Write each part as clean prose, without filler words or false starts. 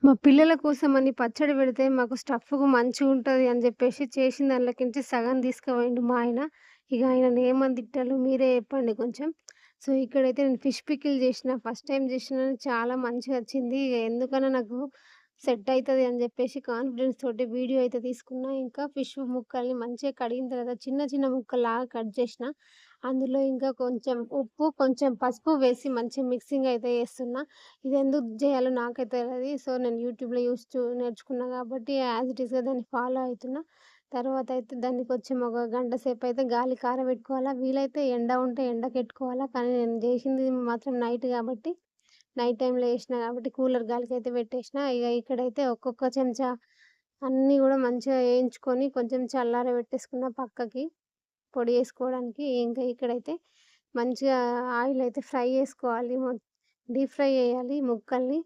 మా పిల్లల కోసమని పచ్చడి పెడితే మాకు స్టఫ్‌కు మంచిగుంటది అని జెప్పేసి చేసిన దాంట్లోకించి సగం తీసుకుపోయిండు మా ఆయన. ఇగ ఆయనని ఏమని తిట్టాలో మీరే చెప్పండి కొంచెం. సో, ఇక్కడైతే నేను ఫిష్ పికిల్ జేసిన. ఫస్ట్ టైమ్ జేసినాను. చాలా మంచిగొచ్చింది. ఇగ ఎందుకనో నాకు సెట్ అయితది అని జెప్పేసి కాన్ఫిడెన్స్ తోటి వీడియో అయితే తీసుకున్నా. ఇంకా ఫిష్ ముక్కల్ని మంచిగా కడిగిన తర్వాత చిన్న చిన్న ముక్కల్లాగా కట్ జేసిన. అందులో ఇంకా కొంచెం ఉప్పు, కొంచెం పసుపు వేసి మంచిగా మిక్సింగ్ అయితే చేస్తున్నా. ఇదెందుకు జేయాలో నాకైతే తెలది. సో, నేను యూట్యూబ్‌లో నేర్చుకున్నా గాబట్టి యాజ్ ఇట్ ఈస్‌గా దాన్ని ఫాలో అయితున్నా. తర్వాతయితే దాన్ని కొంచెం ఒక గంట సేపయితే గాలికి ఆరబెట్టుకోవాలా. వీలైతే ఎండ ఉంటే ఎండకెట్టుకోవాలా. కానీ నేను జేసింది మాత్రం నైట్ గాబట్టి, నైట్ టైమ్‌లో చేసినా గాబట్టి కూలర్ గాలికైతే పెట్టేసినా. ఇగ ఇక్కడైతే ఒక్కొక్క చెంచా అన్నీ గూడా మంచిగా ఏయించుకొని కొంచెం చల్లారబెట్టేసుకున్న పక్కకి పొడి చేసుకోవడానికి. ఇంకా ఇక్కడైతే మంచిగా ఆయిల్ అయితే ఫ్రై చేసుకోవాలి. డీప్ ఫ్రై చేయాలి ముక్కల్ని.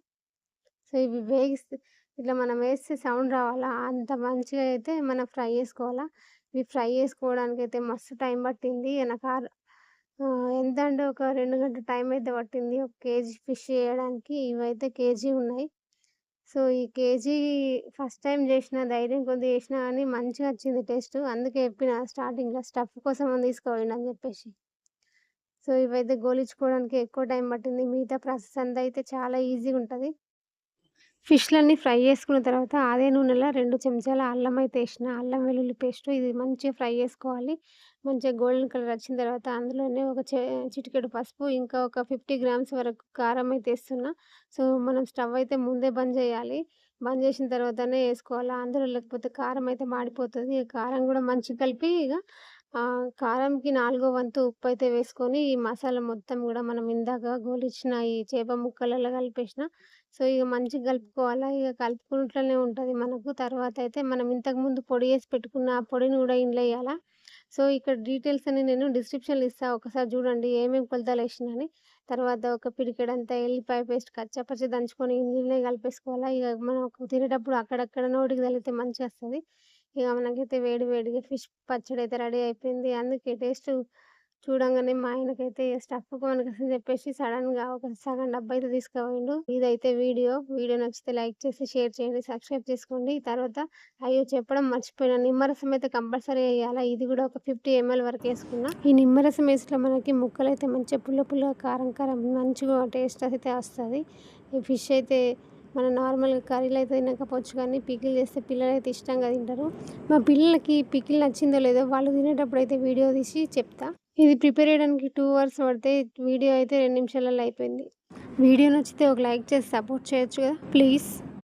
సో, ఇవి వేగిస్తే ఇట్లా మనం వేస్తే సౌండ్ రావాలా, అంత మంచిగా అయితే మనం ఫ్రై చేసుకోవాలా. ఇవి ఫ్రై చేసుకోవడానికైతే మస్తు టైం పట్టింది. నాకు ఎంత అంటే ఒక 2 గంటల టైం అయితే పట్టింది. ఒక కేజీ ఫిష్ చేయడానికి. ఇవైతే కేజీ ఉన్నాయి. సో, ఈ కేజీ ఫస్ట్ టైమ్ చేసిన ధైర్యం కొద్దీ చేసినా గానీ మంచిగా వచ్చింది టేస్టు. అందుకే చెప్పిన స్టార్టింగ్‌లో స్టఫ్ కోసమని తీసుకుపోయిండని చెప్పేసి. సో, ఇవైతే గోలించుకోవడానికి ఎక్కువ టైం పట్టింది. మిగతా ప్రాసెస్ అంతా అయితే చాలా ఈజీగుంటది. ఫిష్‌లన్నీ ఫ్రై చేసుకున్న తర్వాత అదే నూనెలో 2 చెంచాల అల్లం అయితే ఏసిన. అల్లం వెల్లుల్లి పేస్టు ఇది మంచిగా ఫ్రై చేసుకోవాలి. మంచిగా గోల్డెన్ కలర్ వచ్చిన తర్వాత అందులోనే ఒక చిటికెడు పసుపు, ఇంకా ఒక 50 గ్రామ్స్ వరకు కారం అయితే ఏస్తున్నా. సో, మనం స్టవ్ అయితే ముందే బంద్ చేయాలి. బంద్ చేసిన తర్వాతనే ఏసుకోవాలా. అందులో లేకపోతే కారం అయితే మాడిపోతది. కారం కూడా మంచిగా కలిపి ఇగ కారంకి నాలుగో వంతు ఉప్పైతే వేసుకొని ఈ మసాలా మొత్తం గూడా మనం ఇందాక గోలిచ్చిన ఈ చేప ముక్కలలో కలిపేసిన. సో, ఇగ మంచిగా కలుపుకోవాలా. ఇగ కలుపుకుంట్లనే ఉంటది మనకు. తర్వాతయితే మనం ఇంతకుముందు పొడి చేసి పెట్టుకున్న ఆ పొడిని గూడా ఇందులో ఎయాలా. సో, ఇక్కడ డీటెయిల్స్ అన్ని నేను డిస్క్రిప్షన్‌లో ఇస్తా. ఒకసారి చూడండి ఏమేం కొలతలేసినా అని. తర్వాత ఒక పిడికెడంతా ఎల్లిపాయ పేస్ట్ కచ్చాపచ్చా దంచుకొని ఇందులోనే కలిపేసుకోవాలా. ఇగ మనం తినేటప్పుడు అక్కడక్కడ నోటికి తగిలితే మంచిగొస్తది. ఇగ మనకైతే వేడి వేడిగా ఫిష్ పచ్చడైతే రెడీ అయిపోయింది. అందుకే టేస్టు చూడంగానే మా ఆయనకైతే స్టఫ్ కొనకసని చెప్పేసి సడెన్‌గా ఒక సగం డబ్బా అయితే తీసుకుపోయిండు. ఇదైతే వీడియో. వీడియో నచ్చితే లైక్ చేసి, షేర్ చేయండి, సబ్స్క్రైబ్ చేసుకోండి. తర్వాత అయ్యో! చెప్పడం మర్చిపోయినా నిమ్మరసం అయితే కంపల్సరీ ఎయ్యాల. ఇది గూడా ఒక 50 ఎంఎల్ వరకు ఏసుకున్నా. ఈ నిమ్మరసం ఏసినా మనకి ముక్కలైతే మంచిగా పుల్ల పుల్లగా, కారం కారం మంచిగా టేస్ట్ అయితే వస్తది. ఈ ఫిష్ అయితే మనం నార్మల్‌గా కర్రీలో అయితే తినకపోవచ్చు కానీ పికిల్ చేస్తే పిల్లలైతే ఇష్టంగా తింటారు. మా పిల్లలకి పికిల్ నచ్చిందో లేదో వాళ్ళు తినేటప్పుడైతే వీడియో తీసి చెప్తా. ఇది ప్రిపేర్ చేయడానికి 2 అవర్స్ పడితే వీడియో అయితే 2 నిమిషాలలో అయిపోయింది. వీడియో నచ్చితే ఒక లైక్ చేసి సపోర్ట్ చేయొచ్చు కదా! ప్లీజ్.